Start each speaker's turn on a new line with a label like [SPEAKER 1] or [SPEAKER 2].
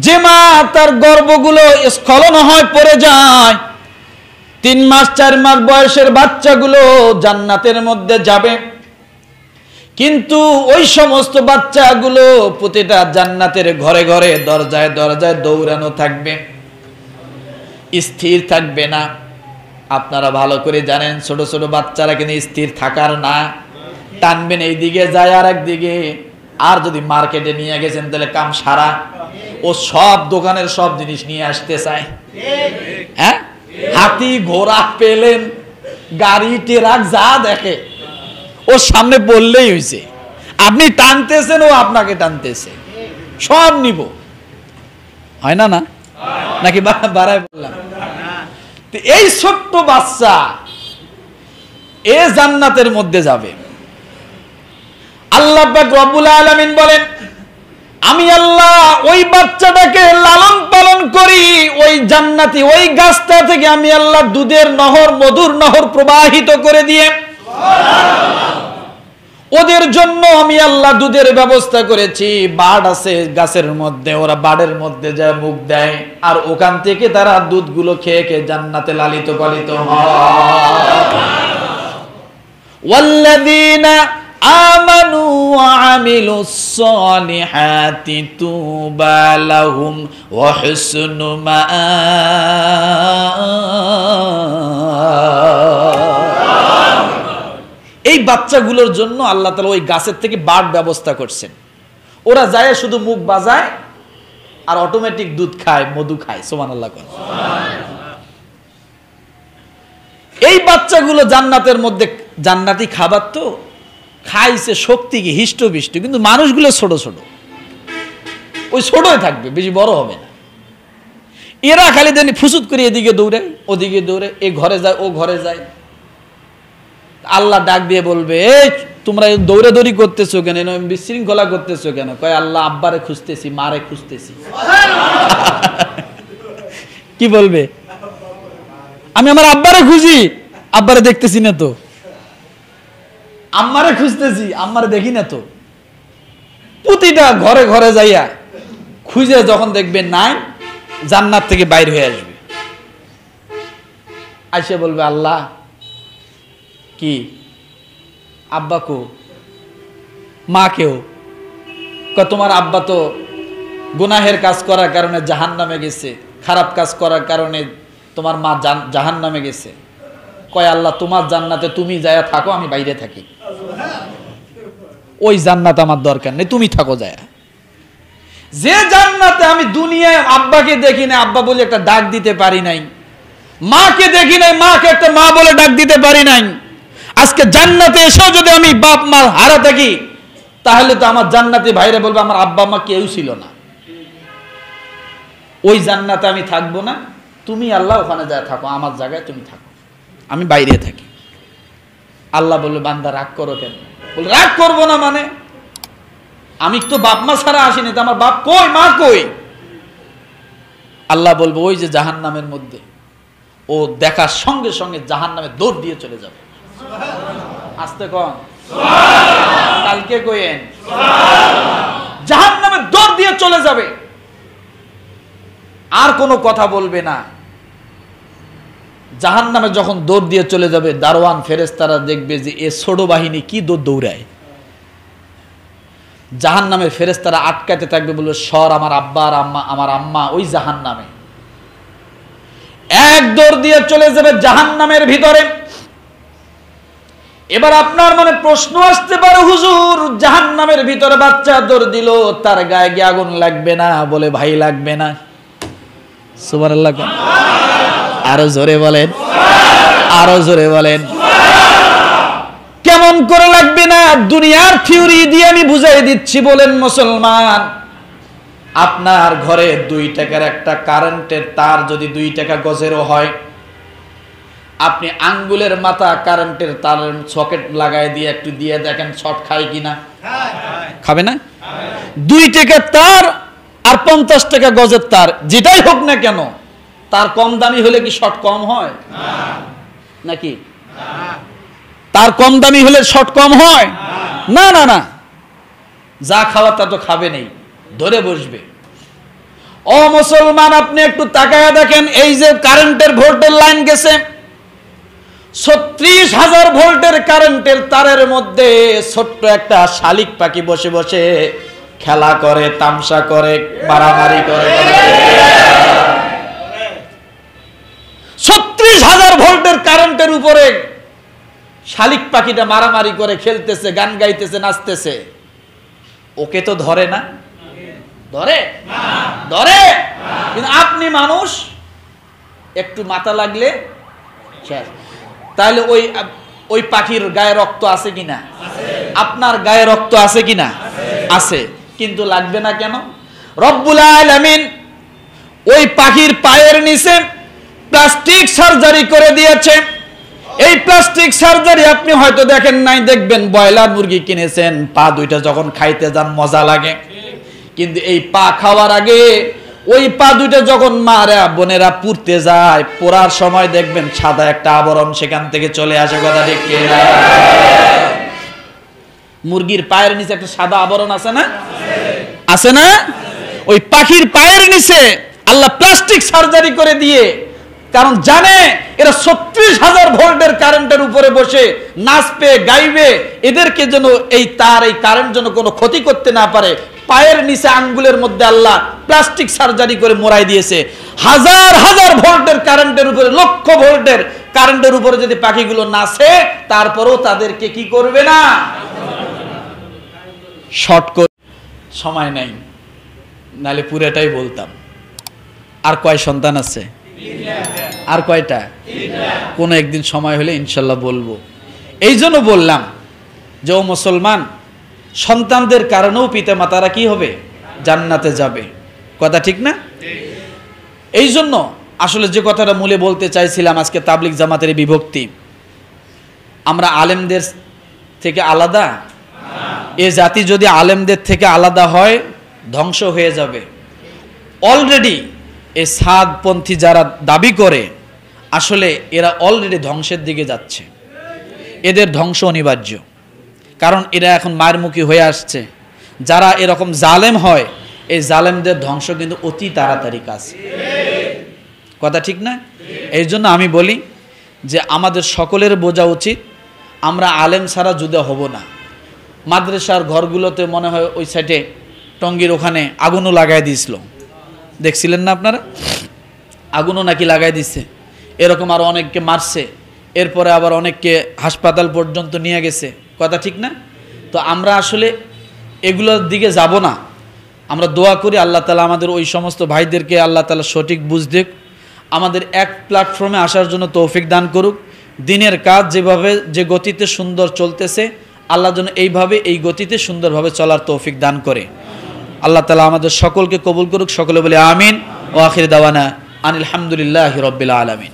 [SPEAKER 1] যে মা তার গর্ভগুলো স্খলন হয় পড়ে যায়, 3 মাস 4 মাস বয়সের বাচ্চাগুলো জান্নাতের মধ্যে যাবে, কিন্তু ওই সমস্ত বাচ্চাগুলো প্রতিটা জান্নাতের ঘরে ঘরে দরজায় দরজায় দৌড়ানো থাকবে, স্থির থাকবে না। আপনারা ভালো করে জানেন ছোট ছোট বাচ্চারা কিন্তু স্থির থাকার না, টানবেন এইদিকে যায় আর একদিকে। আর যদি মার্কেটে নিয়ে গেছেন তাহলে কাম সারা, ও সব দোকানের সব জিনিস নিয়ে আসতে চায়। হ্যাঁ, হাতি ঘোড়া পেলেন গাড়ি ট্রাক যা দেখে ওর সামনে বললেই হয়েছে, আপনি টানতেছেন ও আপনাকে টানতেছে, সব নিব। হয় না? না নাকি বাড়ায় বললাম? এই ছোট্ট বাচ্চা এ জান্নাতের মধ্যে যাবে। আল্লাহ পাক রব্বুল আলামিন বলেন, আমি আল্লাহ ওই বাচ্চাটাকে লালন পালন করি, ওই জান্নাতি ওই গাছটা থেকে আমি আল্লাহ দুধের নহর, মধুর নহর প্রবাহিত করে দিয়ে ওদের জন্য আমি আল্লাহ দুধের ব্যবস্থা করেছি। বাড় আছে গাছের মধ্যে, ওরা বাড়ের মধ্যে যায় মুখ দেয়, আর ওখান থেকে তারা দুধগুলো খেয়ে খেয়ে জান্নাতে লালিত পালিত হয়। ওয়াল্লাযীনা আমানু ওয়া আমিলুস সালিহাতি তুবা লাহুম ওয়া হুসনু মাআব। এই বাচ্চাগুলোর জন্য আল্লাহ তাআলা ওই গাছের থেকে বাড় ব্যবস্থা করছেন। ওরা যায় শুধু মুখ বাজায় আর অটোমেটিক দুধ খায়, মধু খায়। সুবহানাল্লাহ। এই বাচ্চাগুলো জান্নাতের মধ্যে জান্নাতি খাবার তো খাইছে, শক্তি কি হিষ্টপিষ্ট, কিন্তু মানুষগুলো ছোট ছোট, ওই ছোটই থাকবে, বেশি বড় হবে না। এরা খালি জানি ফুসুত করে এদিকে দৌড়ে ওদিকে দৌড়ে, এ ঘরে যায় ও ঘরে যায়। আল্লাহ ডাক দিয়ে বলবে, এই তোমরা দৌড়াদৌড়ি করতেছো কেন, বিশৃঙ্খলা করতেছো কেন? কয় আল্লাহ আব্বারে খুঁজতেছি, মারে খুঁজতেছি। কি বলবে? আমি আমার আব্বারে খুঁজি, আব্বারে দেখতেছি না তো। আম্মারে খুঁজতেছি, আম্মারে দেখি না তো। প্রতিটা ঘরে ঘরে যাইয়া খুঁজে যখন দেখবে নাই, জান্নাত থেকে বাইর হয়ে আসবে। আইসা বলবে, আল্লাহ কি আব্বা কো, মা কেও? তোমার আব্বা তো গুনাহের কাজ করার কারণে জাহান্নামে গেছে, খারাপ কাজ করার কারণে তোমার মা জাহান্নামে গেছে। কয় আল্লাহ তোমার জান্নাতে তুমি যায়া থাকো, আমি বাইরে থাকি। ওই জান্নাত আমার দরকার নেই, তুমি থাকো যায়া। যে জান্নাতে আমি দুনিয়ায় আব্বাকে দেখি না, আব্বা বলে একটা ডাক দিতে পারি নাই, মাকে দেখি নাই, মাকে একটা মা বলে ডাক দিতে পারি নাই, আজকে জান্নাতে এসেও যদি আমি বাপ মা হারা থাকি, তাহলে তো আমার জান্নাতি ভাইরা বলবে আমার আব্বা মা কেউ ছিল না। ওই জান্নাতে আমি থাকবো না, তুমি আল্লাহ ওখানে যায় থাকো, আমার জায়গায় তুমি থাকো, আমি বাইরে থাকি। আল্লাহ বললো, বান্দা রাগ করো কেন? বল রাগ করবো না মানে, আমি তো বাপ মা ছাড়া আসিনি, তো আমার বাপ কই, মা কই? আল্লাহ বলবো, ওই যে জাহান্নামের মধ্যে। ও দেখার সঙ্গে সঙ্গে জাহান্নামে দৌড় দিয়ে চলে যাবে। আস্তে কন, কালকে কইেন, জাহান্নামে দৌড় দিয়ে চলে যাবে, আর কোনো কথা বলবে না। জাহান্নামে যখন দৌড় দিয়ে চলে যাবে, দারোয়ান ফেরেশতারা দেখবে যে এ ছোট বাহিনী কি দৌড়ায়। জাহান্নামের ফেরেশতারা আটকাতে থাকবে, বলবে সর, আমার আব্বা আর আম্মা, আমার আম্মা ওই জাহান্নামে। এক দৌড় দিয়ে চলে যাবে জাহান্নামের ভিতরে। এবার আপনার মনে প্রশ্ন আসতে পারে, হুজুর জাহান্নামের ভিতরে বাচ্চা দৌড় দিল, তার গায়ে কি আগুন লাগবে না? বলে ভাই লাগবে না। সুবহানাল্লাহ। আরো জোরে বলেন, আরো জোরে বলেন। কেমন করে লাগবে না? দুনিয়ার থিওরি দিয়ে আমি বুঝাই দিচ্ছি। বলেন মুসলমান, আপনার ঘরে 2 টাকার একটা কারেন্টের তার যদি 2 টাকা গজেরও হয়, আপনি আঙ্গুলের মাথা কারেন্টের তারের সকেট লাগাই দিয়ে একটু দিয়ে দেখেন শর্ট খায় কিনা? খাবে না? 2 টাকার তার আর 50 টাকা গজের তার, যেটাই হোক না কেন, তার কম দামি হলে কি শর্ট কম হয় নাকি? তার কম দামি হলে শর্ট কম হয় না? না না, যা খাওয়ার তা তো খাবে নেই। ধরে বসবে। ও মুসলমান, আপনি একটু তাকায়া দেখেন, এই যে কারেন্টের ভোল্টের লাইন গেছে, 36,000 ভোল্টের কারেন্টের তারের মধ্যে ছোট্ট একটা শালিক পাখি বসে বসে খেলা করে, তামসা করে, মারামারি করে। 36,000 ভোল্টের কারেন্টের উপরে শালিক পাখিটা মারামারি করে, খেলতেছে, গান গাইতেছে, নাচতেছে। ওকে তো ধরে না? ধরে? ধরে? কিন্তু আপনি মানুষ, একটু মাথা লাগলে তাহলে ওই পাখির গায়ে রক্ত আছে কিনা? আপনার গায়ে রক্ত আছে কিনা? আছে। কিন্তু লাগবে না কেন? রব্বুল আলামিন ওই পাখির পায়ের নিচে প্লাস্টিক সার্জারি করে দিয়েছে। এই প্লাস্টিক সার্জারি আপনি হয়তো দেখেন নাই, দেখবেন ব্রয়লার মুরগি কিনেছেন, পা দুইটা যখন খাইতে যান মজা লাগে, কিন্তু এই পা খাওয়ার আগে ওই পা দুইটা যখন মারা বোনেরা পুড়তে যায়, পোড়ার সময় দেখবেন সাদা একটা আবরণ সেখান থেকে চলে আসে। কথা ঠিক কিনা? মুরগির পায়ের নিচে একটা সাদা আবরণ আছে না? আছে না? ওই পাখির পায়ের নিচে আল্লাহ প্লাস্টিক সার্জারি করে দিয়ে, কারণ জানে এরা 36,000 ভোল্টের কারেন্টের উপরে বসে নাচবে, গাইবে, এদেরকে যেন এই তার, এই কারেন্ট যেন কোনো ক্ষতি করতে না পারে, পায়ের নিচে আঙ্গুলের মধ্যে আল্লাহ প্লাস্টিক সার্জারি করে মোড়াই দিয়েছে। 1000 ভোল্টের কারেন্টের উপরে, লক্ষ ভোল্টের কারেন্টের উপরে যদি পাখিগুলো নাচে, তারপরেও তাদেরকে কি করবে না? শর্ট করে সময় নাই, নালে পুরোটাই বলতাম। আর কয় সন্তান আছে? আর কয়টা? কোনো একদিন সময় হলে ইনশাল্লাহ বলবো। এই জন্য বললাম যে ও মুসলমান, সন্তানদের কারণেও পিতা মাতারা কি হবে? জান্নাতে যাবে। কথা ঠিক না? এই জন্য আসলে যে কথাটা মূলে বলতে চাইছিলাম, আজকে তাবলিগ জামাতের বিভক্তি, আমরা আলেমদের থেকে আলাদা? এ জাতি যদি আলেমদের থেকে আলাদা হয় ধ্বংস হয়ে যাবে। অলরেডি এই সাদপন্থী যারা দাবি করে, আসলে এরা অলরেডি ধ্বংসের দিকে যাচ্ছে। এদের ধ্বংস অনিবার্য, কারণ এরা এখন মারমুখী হয়ে আসছে। যারা এরকম জালেম হয়, এই জালেমদের ধ্বংস কিন্তু অতি তাড়াতাড়ি কাজ। কথা ঠিক না? এই জন্য আমি বলি যে আমাদের সকলের বোঝা উচিত, আমরা আলেম ছাড়া জুদা হব না। মাদ্রাসার ঘরগুলোতে মনে হয় ওই সাইডে টঙ্গির ওখানে আগুনও লাগাই দিয়েছিল, দেখছিলেন না আপনারা? আগুনও নাকি লাগাই দিচ্ছে, এরকম আরো অনেককে মারছে, এরপরে আবার অনেককে হাসপাতাল পর্যন্ত নিয়ে গেছে। কথা ঠিক না? তো আমরা আসলে এগুলোর দিকে যাব না। আমরা দোয়া করি আল্লাহ তাআলা আমাদের ওই সমস্ত ভাইদেরকে আল্লাহ তাআলা সঠিক বুঝ দিক, আমাদের এক প্ল্যাটফর্মে আসার জন্য তৌফিক দান করুক। দিনের কাজ যেভাবে যে গতিতে সুন্দর চলতেছে, আল্লাহ যেন এইভাবে এই গতিতে সুন্দরভাবে চলার তৌফিক দান করে। আল্লাহ তাআলা আমাদের সকলকে কবুল করুক। সকলে বলে আমিন। ওয়া আখির দাওয়ানা আনিল হামদুলিল্লাহি রাব্বিল আলামিন।